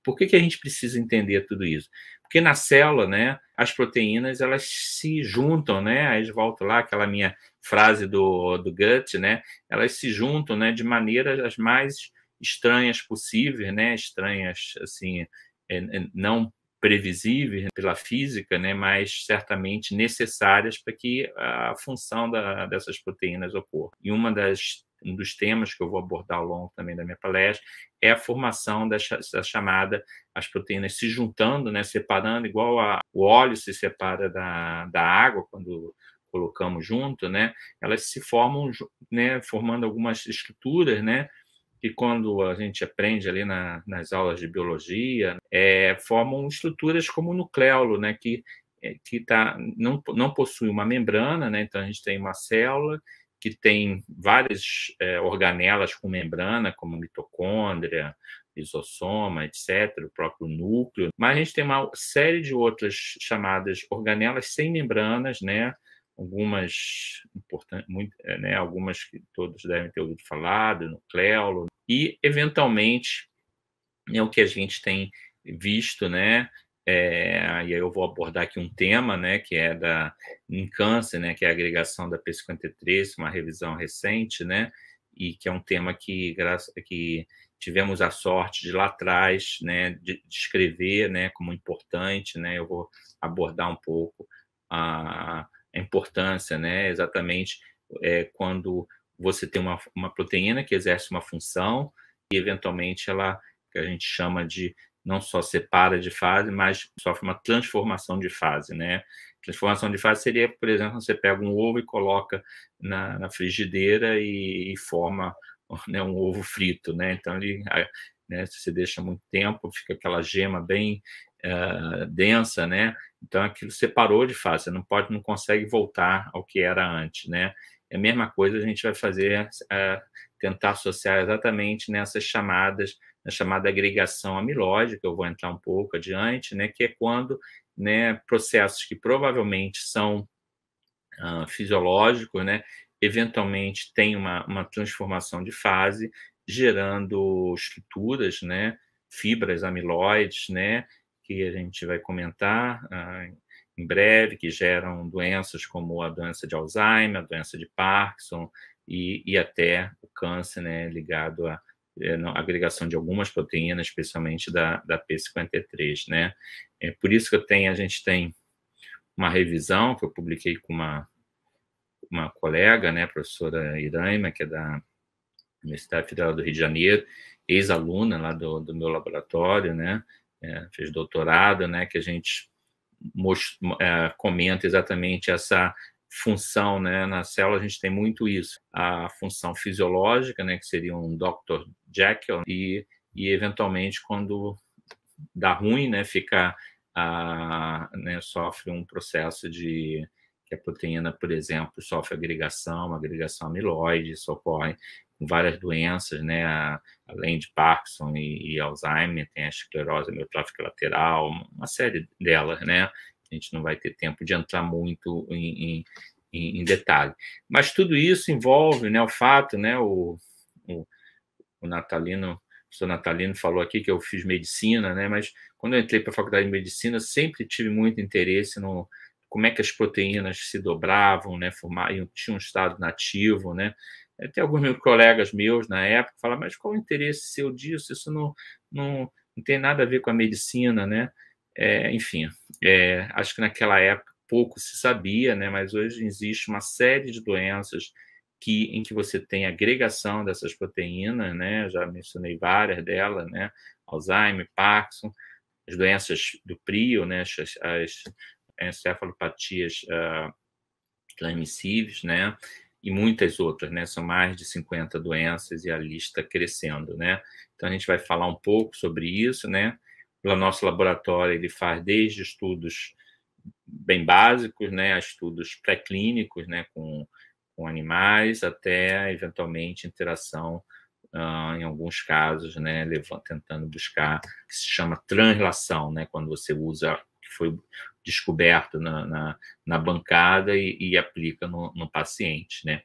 Por que a gente precisa entender tudo isso? Porque na célula, né, as proteínas elas se juntam, né? Aí volto lá aquela minha frase do Gut, né? Elas se juntam, né, de maneiras as mais estranhas possíveis, né? Estranhas assim, não previsíveis pela física, né, mas certamente necessárias para que a função dessas proteínas ocorra. E um dos temas que eu vou abordar ao longo também da minha palestra é a formação da chamada, as proteínas se juntando, né, separando, igual o óleo se separa da água quando colocamos junto, né, elas se formam, né, formando algumas estruturas, né, que quando a gente aprende ali nas aulas de biologia, formam estruturas como o nucleolo, né, não possui uma membrana, né, então a gente tem uma célula que tem várias organelas com membrana, como mitocôndria, lisossoma, etc., o próprio núcleo, mas a gente tem uma série de outras chamadas organelas sem membranas, né, algumas importantes, né, algumas que todos devem ter ouvido falar, do nucleolo, e, eventualmente, é o que a gente tem visto, né? E aí eu vou abordar aqui um tema, né, que é em câncer, né, que é a agregação da P53, uma revisão recente, né, e que é um tema que tivemos a sorte de lá atrás, né, de escrever, né, como importante, né. Eu vou abordar um pouco a importância, né, exatamente quando você tem uma proteína que exerce uma função e, eventualmente, ela, que a gente chama de, não só separa de fase, mas sofre uma transformação de fase, né? Transformação de fase seria, por exemplo, você pega um ovo e coloca na frigideira e forma, né, um ovo frito, né? Então, né, se você deixa muito tempo, fica aquela gema bem densa, né? Então, aquilo separou de fase, você não consegue voltar ao que era antes, né? É a mesma coisa a gente vai fazer, tentar associar exatamente nessas chamadas, na chamada agregação amilóide, que eu vou entrar um pouco adiante, né, que é quando, né, processos que provavelmente são fisiológicos, né, eventualmente tem uma transformação de fase, gerando estruturas, né, fibras amiloides, né, que a gente vai comentar em breve, que geram doenças como a doença de Alzheimer, a doença de Parkinson e até o câncer, né, ligado à agregação de algumas proteínas, especialmente da P53, né. É por isso que a gente tem uma revisão que eu publiquei com uma colega, né, a professora Iraima, que é da Universidade Federal do Rio de Janeiro, ex-aluna lá do meu laboratório, né, fez doutorado, né, que a gente comenta exatamente essa função, né, na célula a gente tem muito isso, a função fisiológica, né, que seria um Dr. Jekyll, e eventualmente quando dá ruim, né, né, sofre um processo que a proteína, por exemplo, sofre agregação amiloide, isso ocorre com várias doenças, né, além de Parkinson e Alzheimer, tem a esclerose amiotrófica lateral, uma série delas, né, a gente não vai ter tempo de entrar muito em detalhe. Mas tudo isso envolve, né, o fato, né, o professor Natalino falou aqui que eu fiz medicina, né, mas quando eu entrei para a faculdade de medicina, sempre tive muito interesse no como é que as proteínas se dobravam, né, tinham um estado nativo, né. Até alguns meus colegas meus na época falavam, mas qual o interesse seu disso? Isso não tem nada a ver com a medicina, né. Enfim, acho que naquela época pouco se sabia, né, mas hoje existe uma série de doenças em que você tem agregação dessas proteínas, né, já mencionei várias delas, né, Alzheimer, Parkinson, as doenças do prio, né, as encefalopatias transmissíveis, né, e muitas outras, né, são mais de 50 doenças e a lista crescendo, né. Então a gente vai falar um pouco sobre isso, né. O nosso laboratório ele faz desde estudos bem básicos, né, a estudos pré-clínicos, né, com animais, até eventualmente interação, em alguns casos, né, tentando buscar o que se chama translação, né, quando você usa o que foi descoberto na bancada e aplica no paciente, né.